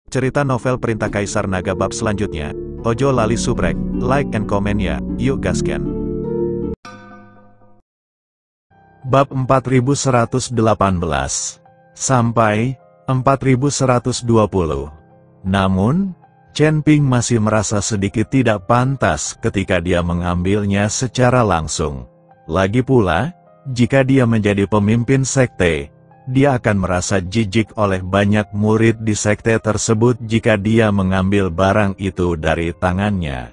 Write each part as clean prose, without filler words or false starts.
Cerita novel Perintah Kaisar Naga bab selanjutnya. Ojo lali subrek, like and comment ya, yuk gasken. Bab 4118 sampai 4120. Namun, Chen Ping masih merasa sedikit tidak pantas ketika dia mengambilnya secara langsung. Lagi pula, jika dia menjadi pemimpin sekte, dia akan merasa jijik oleh banyak murid di sekte tersebut jika dia mengambil barang itu dari tangannya.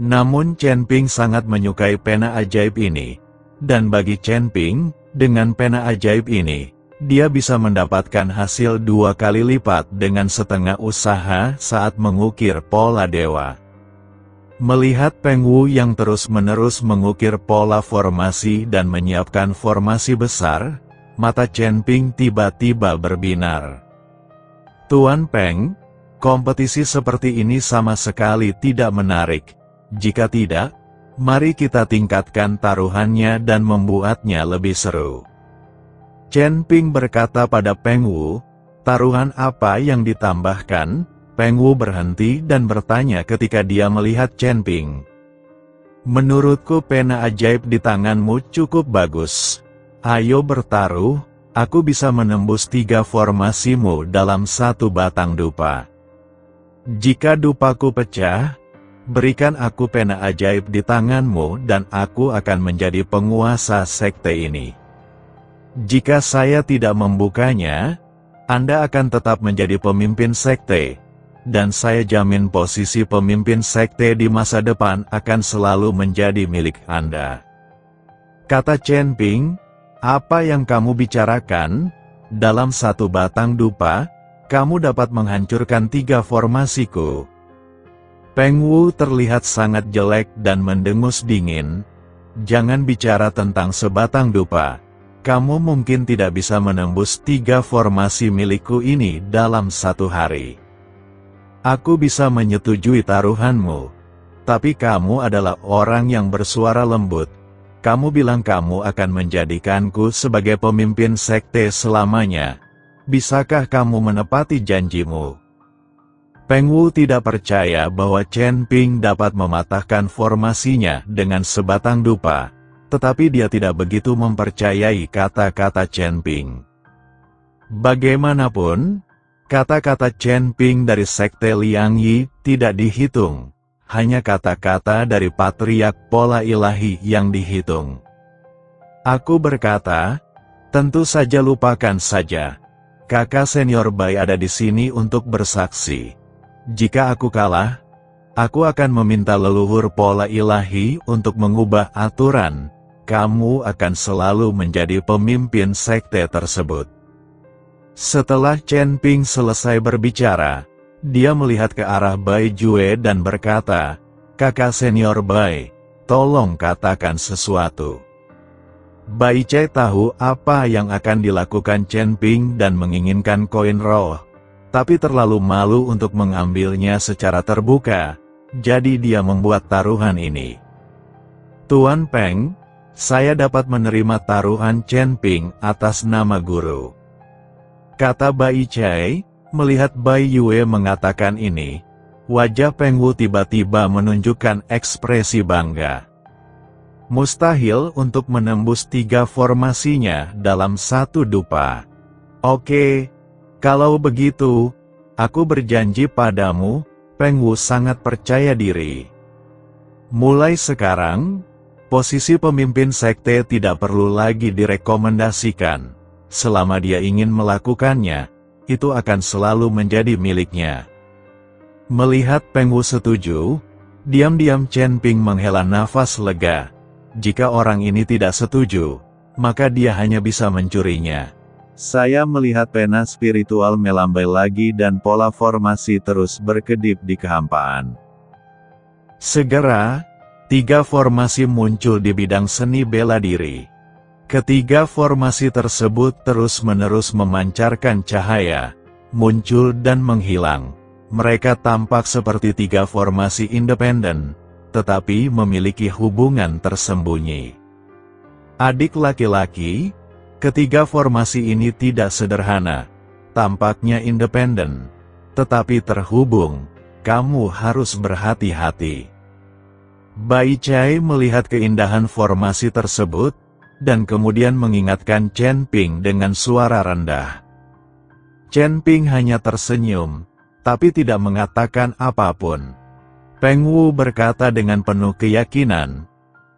Namun Chen Ping sangat menyukai pena ajaib ini, dan bagi Chen Ping, dengan pena ajaib ini, dia bisa mendapatkan hasil 2 kali lipat dengan setengah usaha saat mengukir pola dewa. Melihat Peng Wu yang terus-menerus mengukir pola formasi dan menyiapkan formasi besar, mata Chen Ping tiba-tiba berbinar. Tuan Peng, kompetisi seperti ini sama sekali tidak menarik. Jika tidak, mari kita tingkatkan taruhannya dan membuatnya lebih seru. Chen Ping berkata pada Peng Wu, taruhan apa yang ditambahkan? Peng Wu berhenti dan bertanya ketika dia melihat Chen Ping. Menurutku pena ajaib di tanganmu cukup bagus. Ayo bertaruh, aku bisa menembus 3 formasimu dalam 1 batang dupa. Jika dupaku pecah, berikan aku pena ajaib di tanganmu dan aku akan menjadi penguasa sekte ini. Jika saya tidak membukanya, Anda akan tetap menjadi pemimpin sekte, dan saya jamin posisi pemimpin sekte di masa depan akan selalu menjadi milik Anda. Kata Chen Ping, apa yang kamu bicarakan? Dalam 1 batang dupa, kamu dapat menghancurkan 3 formasiku. Peng Wu terlihat sangat jelek dan mendengus dingin. Jangan bicara tentang sebatang dupa. Kamu mungkin tidak bisa menembus 3 formasi milikku ini dalam 1 hari. Aku bisa menyetujui taruhanmu. Tapi kamu adalah orang yang bersuara lembut. Kamu bilang kamu akan menjadikanku sebagai pemimpin sekte selamanya. Bisakah kamu menepati janjimu? Peng Wu tidak percaya bahwa Chen Ping dapat mematahkan formasinya dengan sebatang dupa, tetapi dia tidak begitu mempercayai kata-kata Chen Ping. Bagaimanapun, kata-kata Chen Ping dari sekte Liang Yi tidak dihitung. Hanya kata-kata dari patriark pola ilahi yang dihitung. Aku berkata, tentu saja lupakan saja. Kakak senior Bai ada di sini untuk bersaksi. Jika aku kalah, aku akan meminta leluhur pola ilahi untuk mengubah aturan. Kamu akan selalu menjadi pemimpin sekte tersebut. Setelah Chen Ping selesai berbicara, dia melihat ke arah Bai Jue dan berkata, kakak senior Bai, tolong katakan sesuatu. Bai Che tahu apa yang akan dilakukan Chen Ping dan menginginkan koin roh, tapi terlalu malu untuk mengambilnya secara terbuka, jadi dia membuat taruhan ini. Tuan Peng, saya dapat menerima taruhan Chen Ping atas nama guru. Kata Bai Che. Melihat Bai Yue mengatakan ini, wajah Peng Wu tiba-tiba menunjukkan ekspresi bangga. Mustahil untuk menembus 3 formasinya dalam 1 dupa. Oke, kalau begitu, aku berjanji padamu, Peng Wu sangat percaya diri. Mulai sekarang, posisi pemimpin sekte tidak perlu lagi direkomendasikan. Selama dia ingin melakukannya, itu akan selalu menjadi miliknya. Melihat Peng Wu setuju, diam-diam Chen Ping menghela nafas lega. Jika orang ini tidak setuju, maka dia hanya bisa mencurinya. Saya melihat pena spiritual melambai lagi dan pola formasi terus berkedip di kehampaan. Segera, 3 formasi muncul di bidang seni bela diri. Ketiga formasi tersebut terus-menerus memancarkan cahaya, muncul dan menghilang. Mereka tampak seperti 3 formasi independen, tetapi memiliki hubungan tersembunyi. Adik laki-laki, ketiga formasi ini tidak sederhana, tampaknya independen, tetapi terhubung. Kamu harus berhati-hati. Bai Chai melihat keindahan formasi tersebut, dan kemudian mengingatkan Chen Ping dengan suara rendah. Chen Ping hanya tersenyum, tapi tidak mengatakan apapun. Peng Wu berkata dengan penuh keyakinan,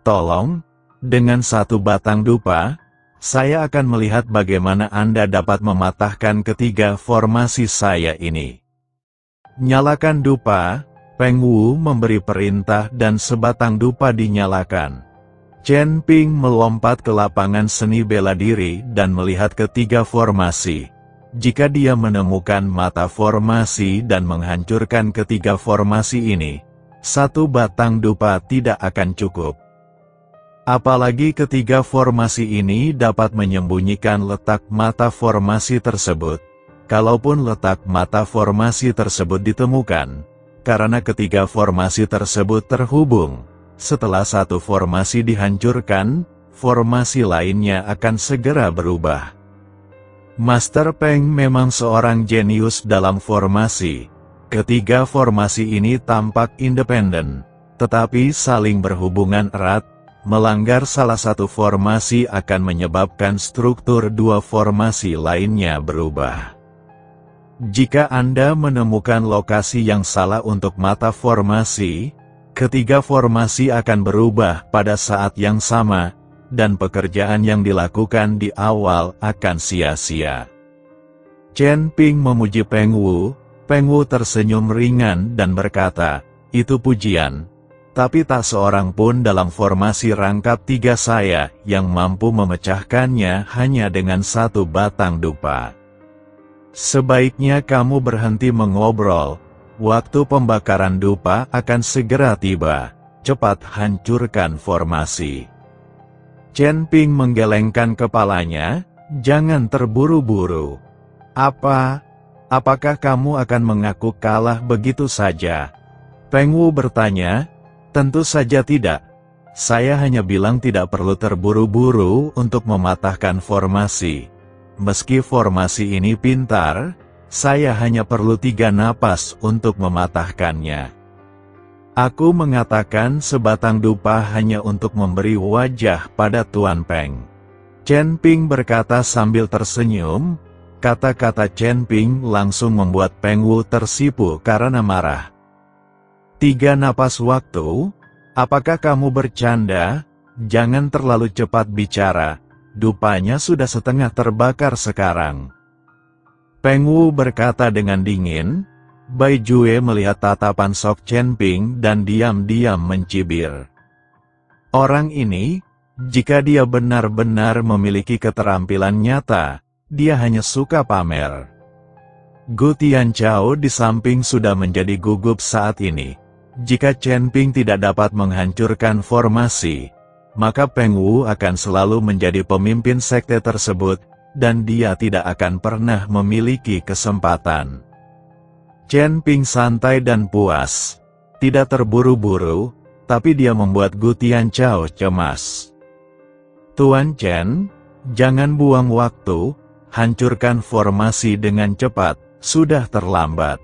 "Tolong, dengan satu batang dupa, saya akan melihat bagaimana Anda dapat mematahkan ketiga formasi saya ini." Nyalakan dupa, Peng Wu memberi perintah dan sebatang dupa dinyalakan. Chen Ping melompat ke lapangan seni bela diri dan melihat ketiga formasi. Jika dia menemukan mata formasi dan menghancurkan ketiga formasi ini, satu batang dupa tidak akan cukup. Apalagi ketiga formasi ini dapat menyembunyikan letak mata formasi tersebut. Kalaupun letak mata formasi tersebut ditemukan, karena ketiga formasi tersebut terhubung, setelah satu formasi dihancurkan, formasi lainnya akan segera berubah. Master Peng memang seorang jenius dalam formasi. Ketiga formasi ini tampak independen, tetapi saling berhubungan erat. Melanggar salah satu formasi akan menyebabkan struktur dua formasi lainnya berubah. Jika Anda menemukan lokasi yang salah untuk mata formasi, ketiga formasi akan berubah pada saat yang sama, dan pekerjaan yang dilakukan di awal akan sia-sia. Chen Ping memuji Peng Wu. Peng Wu tersenyum ringan dan berkata, "Itu pujian. Tapi tak seorang pun dalam formasi rangkap tiga saya yang mampu memecahkannya hanya dengan satu batang dupa. Sebaiknya kamu berhenti mengobrol. Waktu pembakaran dupa akan segera tiba. Cepat hancurkan formasi." Chen Ping menggelengkan kepalanya, "Jangan terburu-buru. Apakah kamu akan mengaku kalah begitu saja?" Peng Wu bertanya. "Tentu saja tidak. Saya hanya bilang tidak perlu terburu-buru untuk mematahkan formasi. Meski formasi ini pintar, saya hanya perlu 3 napas untuk mematahkannya. Aku mengatakan sebatang dupa hanya untuk memberi wajah pada Tuan Peng." Chen Ping berkata sambil tersenyum. Kata-kata Chen Ping langsung membuat Peng Wu tersipu karena marah. 3 napas waktu? Apakah kamu bercanda? Jangan terlalu cepat bicara. Dupanya sudah setengah terbakar sekarang." Peng Wu berkata dengan dingin. Bai Jue melihat tatapan Sok Chen Ping dan diam-diam mencibir. Orang ini, jika dia benar-benar memiliki keterampilan nyata, dia hanya suka pamer. Gu Tianchao di samping sudah menjadi gugup saat ini. Jika Chen Ping tidak dapat menghancurkan formasi, maka Peng Wu akan selalu menjadi pemimpin sekte tersebut, dan dia tidak akan pernah memiliki kesempatan. Chen Ping santai dan puas. Tidak terburu-buru, tapi dia membuat Gu Tianchao cemas. "Tuan Chen, jangan buang waktu, hancurkan formasi dengan cepat, sudah terlambat.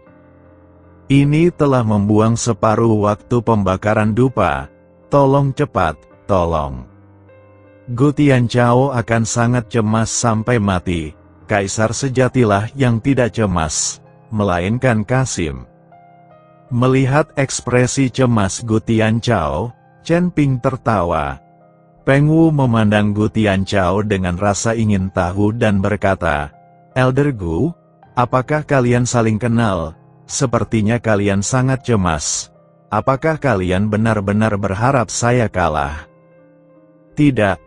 Ini telah membuang separuh waktu pembakaran dupa. Tolong cepat, tolong." Gu Tianchao akan sangat cemas sampai mati. Kaisar sejatilah yang tidak cemas, melainkan Kasim. Melihat ekspresi cemas Gu Tianchao, Chen Ping tertawa. Peng Wu memandang Gu Tianchao dengan rasa ingin tahu dan berkata, "Elder Gu, apakah kalian saling kenal? Sepertinya kalian sangat cemas. Apakah kalian benar-benar berharap saya kalah?" "Tidak.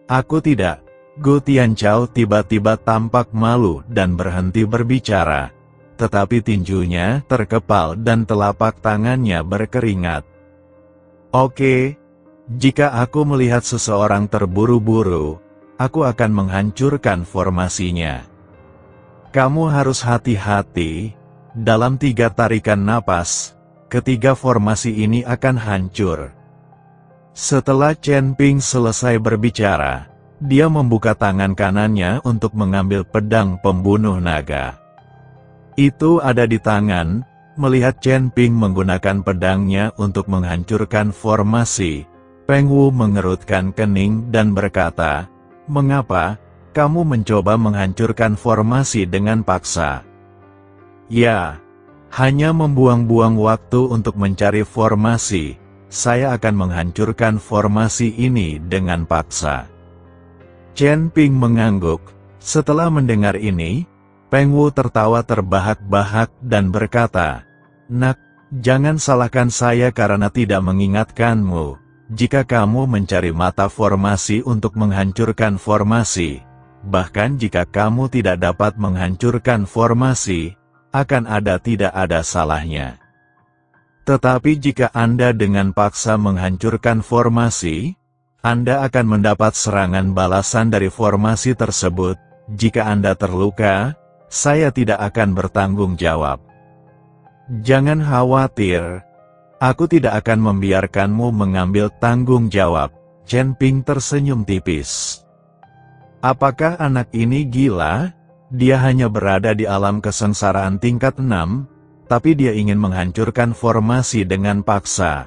Aku tidak." Gu Tianchao tiba-tiba tampak malu dan berhenti berbicara. Tetapi tinjunya terkepal dan telapak tangannya berkeringat. "Oke. Jika aku melihat seseorang terburu-buru, aku akan menghancurkan formasinya. Kamu harus hati-hati. Dalam 3 tarikan napas, ketiga formasi ini akan hancur." Setelah Chen Ping selesai berbicara, dia membuka tangan kanannya untuk mengambil pedang pembunuh naga. Itu ada di tangan. Melihat Chen Ping menggunakan pedangnya untuk menghancurkan formasi, Peng Wu mengerutkan kening dan berkata, "Mengapa kamu mencoba menghancurkan formasi dengan paksa?" "Ya, hanya membuang-buang waktu untuk mencari formasi. Saya akan menghancurkan formasi ini dengan paksa." Chen Ping mengangguk. Setelah mendengar ini, Peng Wu tertawa terbahak-bahak dan berkata, "Nak, jangan salahkan saya karena tidak mengingatkanmu. Jika kamu mencari mata formasi untuk menghancurkan formasi, bahkan jika kamu tidak dapat menghancurkan formasi, akan tidak ada salahnya. Tetapi jika Anda dengan paksa menghancurkan formasi, Anda akan mendapat serangan balasan dari formasi tersebut. Jika Anda terluka, saya tidak akan bertanggung jawab. Jangan khawatir, aku tidak akan membiarkanmu mengambil tanggung jawab." Chen Ping tersenyum tipis. Apakah anak ini gila? Dia hanya berada di alam kesengsaraan tingkat 6, tapi dia ingin menghancurkan formasi dengan paksa.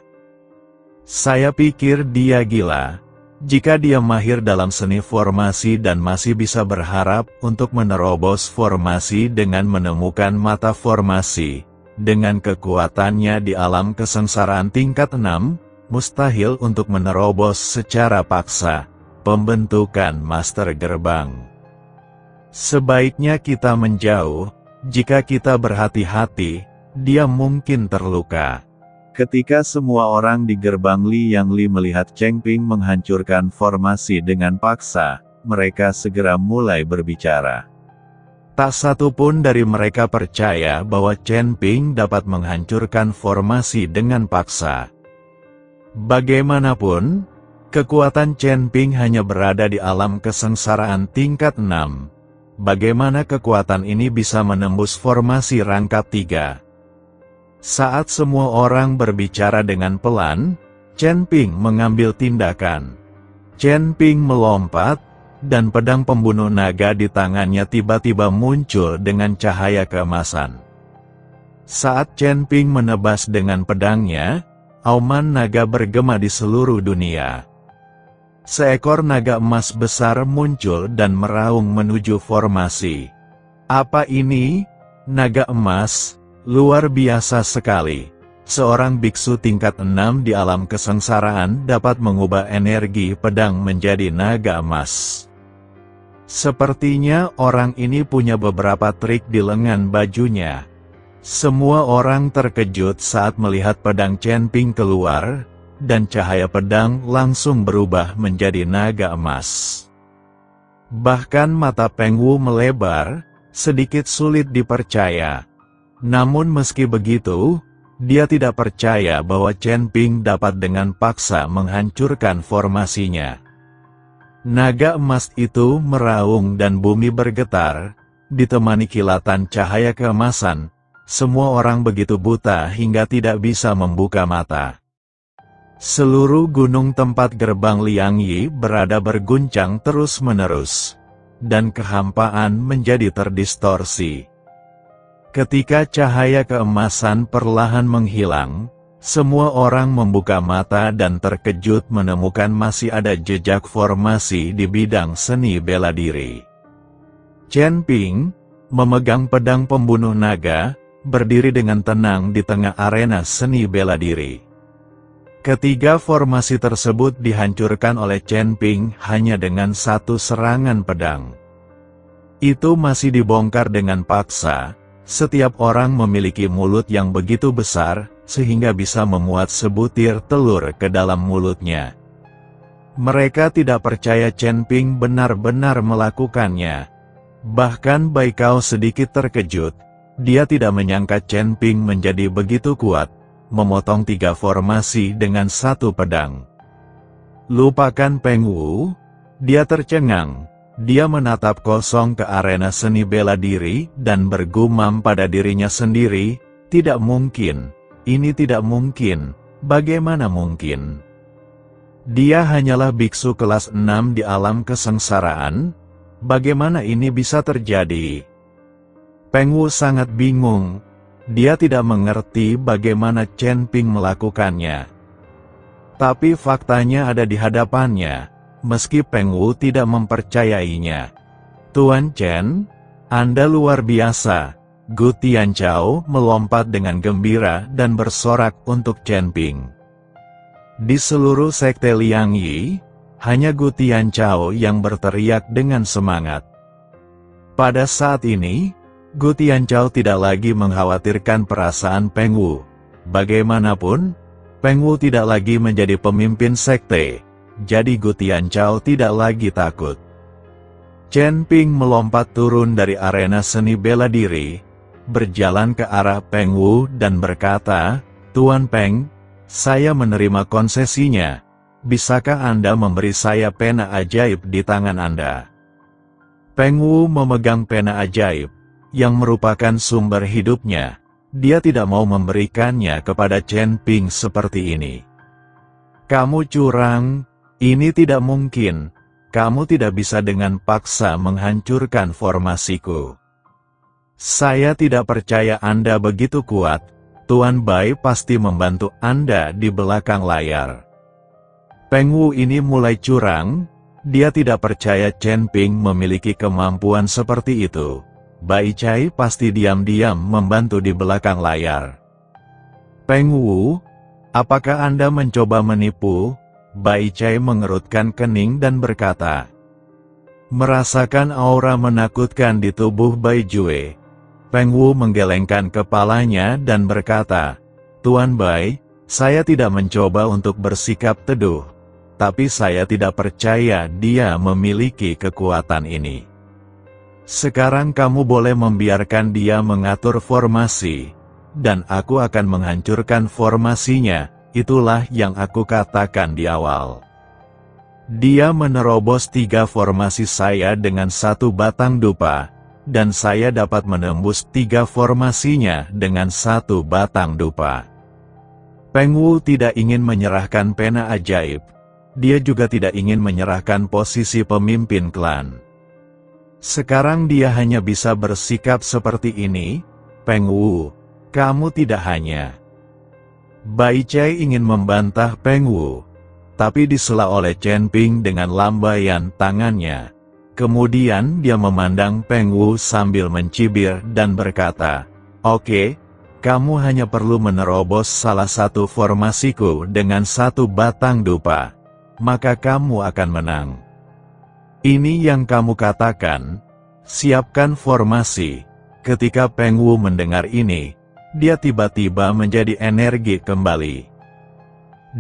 Saya pikir dia gila. Jika dia mahir dalam seni formasi dan masih bisa berharap untuk menerobos formasi dengan menemukan mata formasi, dengan kekuatannya di alam kesengsaraan tingkat 6, mustahil untuk menerobos secara paksa pembentukan master gerbang. Sebaiknya kita menjauh. Jika kita berhati-hati, dia mungkin terluka. Ketika semua orang di gerbang Liang Li melihat Chen Ping menghancurkan formasi dengan paksa, mereka segera mulai berbicara. Tak satu pun dari mereka percaya bahwa Chen Ping dapat menghancurkan formasi dengan paksa. Bagaimanapun, kekuatan Chen Ping hanya berada di alam kesengsaraan tingkat 6. Bagaimana kekuatan ini bisa menembus formasi rangkap 3? Saat semua orang berbicara dengan pelan, Chen Ping mengambil tindakan. Chen Ping melompat, dan pedang pembunuh naga di tangannya tiba-tiba muncul dengan cahaya keemasan. Saat Chen Ping menebas dengan pedangnya, auman naga bergema di seluruh dunia. Seekor naga emas besar muncul dan meraung menuju formasi. Apa ini? Naga emas? Luar biasa sekali. Seorang biksu tingkat 6 di alam kesengsaraan dapat mengubah energi pedang menjadi naga emas. Sepertinya orang ini punya beberapa trik di lengan bajunya. Semua orang terkejut saat melihat pedang Chen Ping keluar, dan cahaya pedang langsung berubah menjadi naga emas. Bahkan mata Peng Wu melebar, sedikit sulit dipercaya. Namun meski begitu, dia tidak percaya bahwa Chen Ping dapat dengan paksa menghancurkan formasinya. Naga emas itu meraung dan bumi bergetar, ditemani kilatan cahaya keemasan. Semua orang begitu buta hingga tidak bisa membuka mata. Seluruh gunung tempat gerbang Liang Yi berada berguncang terus-menerus, dan kehampaan menjadi terdistorsi. Ketika cahaya keemasan perlahan menghilang, semua orang membuka mata dan terkejut menemukan masih ada jejak formasi di bidang seni bela diri. Chen Ping, memegang pedang pembunuh naga, berdiri dengan tenang di tengah arena seni bela diri. Ketiga formasi tersebut dihancurkan oleh Chen Ping hanya dengan satu serangan pedang. Itu masih dibongkar dengan paksa. Setiap orang memiliki mulut yang begitu besar, sehingga bisa memuat sebutir telur ke dalam mulutnya. Mereka tidak percaya Chen Ping benar-benar melakukannya. Bahkan Bai Kao sedikit terkejut. Dia tidak menyangka Chen Ping menjadi begitu kuat, memotong 3 formasi dengan satu pedang. Lupakan Peng Wu, dia tercengang. Dia menatap kosong ke arena seni bela diri dan bergumam pada dirinya sendiri, tidak mungkin, ini tidak mungkin, bagaimana mungkin? Dia hanyalah biksu kelas 6 di alam kesengsaraan, bagaimana ini bisa terjadi? Peng Wu sangat bingung. Dia tidak mengerti bagaimana Chen Ping melakukannya. Tapi faktanya ada di hadapannya, meski Peng Wu tidak mempercayainya. "Tuan Chen, Anda luar biasa." Gu Tianchao melompat dengan gembira dan bersorak untuk Chen Ping. Di seluruh sekte Liang Yi, hanya Gu Tianchao yang berteriak dengan semangat. Pada saat ini, Gu Tianchao tidak lagi mengkhawatirkan perasaan Peng Wu. Bagaimanapun, Peng Wu tidak lagi menjadi pemimpin sekte, jadi Gu Tianchao tidak lagi takut. Chen Ping melompat turun dari arena seni bela diri, berjalan ke arah Peng Wu dan berkata, "Tuan Peng, saya menerima konsesinya. Bisakah Anda memberi saya pena ajaib di tangan Anda?" Peng Wu memegang pena ajaib, yang merupakan sumber hidupnya. Dia tidak mau memberikannya kepada Chen Ping seperti ini. "Kamu curang, ini tidak mungkin. Kamu tidak bisa dengan paksa menghancurkan formasiku. Saya tidak percaya Anda begitu kuat. Tuan Bai pasti membantu Anda di belakang layar." Peng Wu ini mulai curang. Dia tidak percaya Chen Ping memiliki kemampuan seperti itu. Bai Chai pasti diam-diam membantu di belakang layar. "Peng Wu, apakah Anda mencoba menipu?" Bai Chai mengerutkan kening dan berkata. Merasakan aura menakutkan di tubuh Bai Jue, Peng Wu menggelengkan kepalanya dan berkata, "Tuan Bai, saya tidak mencoba untuk bersikap teduh, tapi saya tidak percaya dia memiliki kekuatan ini. Sekarang kamu boleh membiarkan dia mengatur formasi, dan aku akan menghancurkan formasinya." Itulah yang aku katakan di awal. Dia menerobos 3 formasi saya dengan 1 batang dupa, dan saya dapat menembus 3 formasinya dengan 1 batang dupa. Peng Wu tidak ingin menyerahkan pena ajaib. Dia juga tidak ingin menyerahkan posisi pemimpin klan. Sekarang dia hanya bisa bersikap seperti ini. "Peng Wu, kamu tidak hanya..." Bai Chai ingin membantah Peng Wu, tapi disela oleh Chen Ping dengan lambaian tangannya. Kemudian dia memandang Peng Wu sambil mencibir dan berkata, "Oke, kamu hanya perlu menerobos salah satu formasiku dengan 1 batang dupa, maka kamu akan menang. Ini yang kamu katakan, siapkan formasi." Ketika Peng Wu mendengar ini, dia tiba-tiba menjadi energi kembali.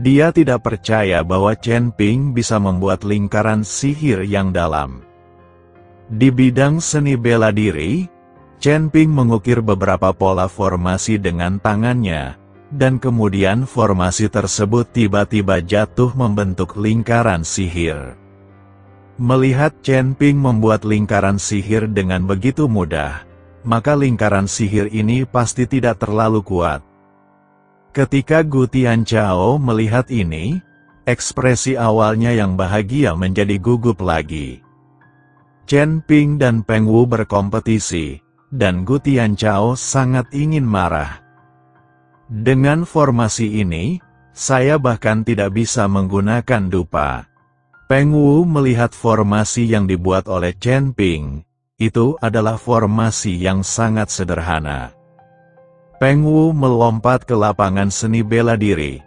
Dia tidak percaya bahwa Chen Ping bisa membuat lingkaran sihir yang dalam. Di bidang seni bela diri, Chen Ping mengukir beberapa pola formasi dengan tangannya, dan kemudian formasi tersebut tiba-tiba jatuh membentuk lingkaran sihir. Melihat Chen Ping membuat lingkaran sihir dengan begitu mudah, maka lingkaran sihir ini pasti tidak terlalu kuat. Ketika Gu Tianchao melihat ini, ekspresi awalnya yang bahagia menjadi gugup lagi. Chen Ping dan Peng Wu berkompetisi, dan Gu Tianchao sangat ingin marah. "Dengan formasi ini, saya bahkan tidak bisa menggunakan dupa." Peng Wu melihat formasi yang dibuat oleh Chen Ping. Itu adalah formasi yang sangat sederhana. Peng Wu melompat ke lapangan seni bela diri,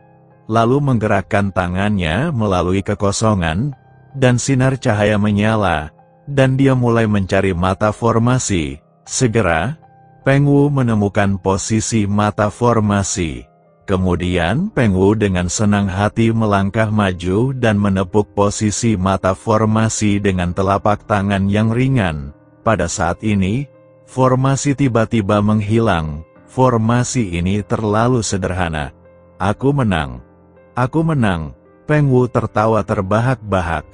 lalu menggerakkan tangannya melalui kekosongan, dan sinar cahaya menyala, dan dia mulai mencari mata formasi. Segera, Peng Wu menemukan posisi mata formasi. Kemudian Peng Wu dengan senang hati melangkah maju dan menepuk posisi mata formasi dengan telapak tangan yang ringan. Pada saat ini, formasi tiba-tiba menghilang. Formasi ini terlalu sederhana. "Aku menang. Aku menang." Peng Wu tertawa terbahak-bahak.